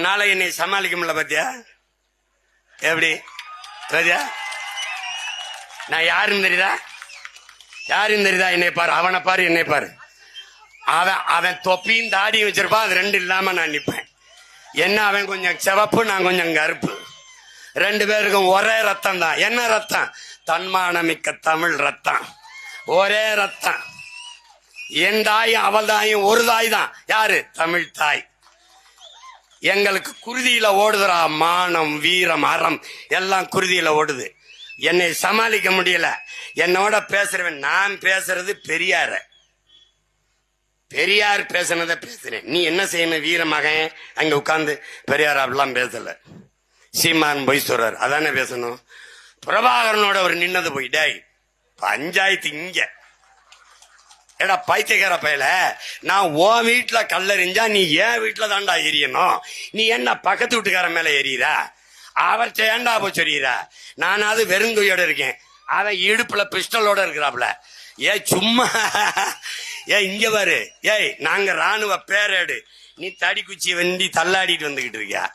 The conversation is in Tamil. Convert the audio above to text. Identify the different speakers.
Speaker 1: உன்னால என்னை சமாளிக்க முடியல பாத்தியா? எப்படி ராஜா? நான் யாருன்னு தெரியுதா? யாருன்னு தெரியுதா? என்னை பாரு, அவனை பாரு, என்னை பாரு. அவன் தொப்பியும் தாடியும் வச்சிருப்பான், அது ரெண்டு இல்லாம நான் நிப்பேன். என்ன அவன் கொஞ்சம் சிவப்பு, நான் கொஞ்சம் கருப்பு. ரெண்டு பேருக்கும் ஒரே ரத்தம் தான். என்ன ரத்தம்? தன்மானமிக்க தமிழ் ரத்தம். ஒரே ரத்தம். என் தாயும் அவள் தாயும் ஒரு தாய் தான். யாரு? தமிழ் தாய். எங்களுக்கு குருதியில ஓடுதுரா மானம், வீரம், அறம் எல்லாம் குருதியில ஓடுது. என்னை சமாளிக்க முடியல. என்னோட பேசுறவன், நான் பேசுறது பெரியார, பெரியார் பேசுனத பேசுறேன். நீ என்ன செய்யணும்? வீரமகன் அங்க உட்கார்ந்து பெரியார் அப்படிலாம் பேசல. சீமான் பொய் சொல்றார், அதானே பேசணும். பிரபாகரனோட அவர் நின்னது போய், டேய் பஞ்சாயத்து இங்க ஏடா பைத்தியக்கார பயல, நான் ஓ வீட்டுல கல்லறிஞ்சா நீ ஏன் வீட்டுல தாண்டா எரியணும். நீ என்ன பக்கத்து வீட்டுக்கார மேல எரியறா? அவர்கிட்ட ஏண்டா போய் சொல்லிடுறா? நானாவது வெறுங்கையோட இருக்கேன், அவன் இடுப்புல பிஸ்டலோட இருக்கிறாப்ல. ஏ சும்மா இங்க பாரு, ஏய் நாங்க ராணுவ பேரேடு, நீ தடி குச்சி வண்டி தள்ளாடிட்டு வந்துகிட்டு இருக்கியா?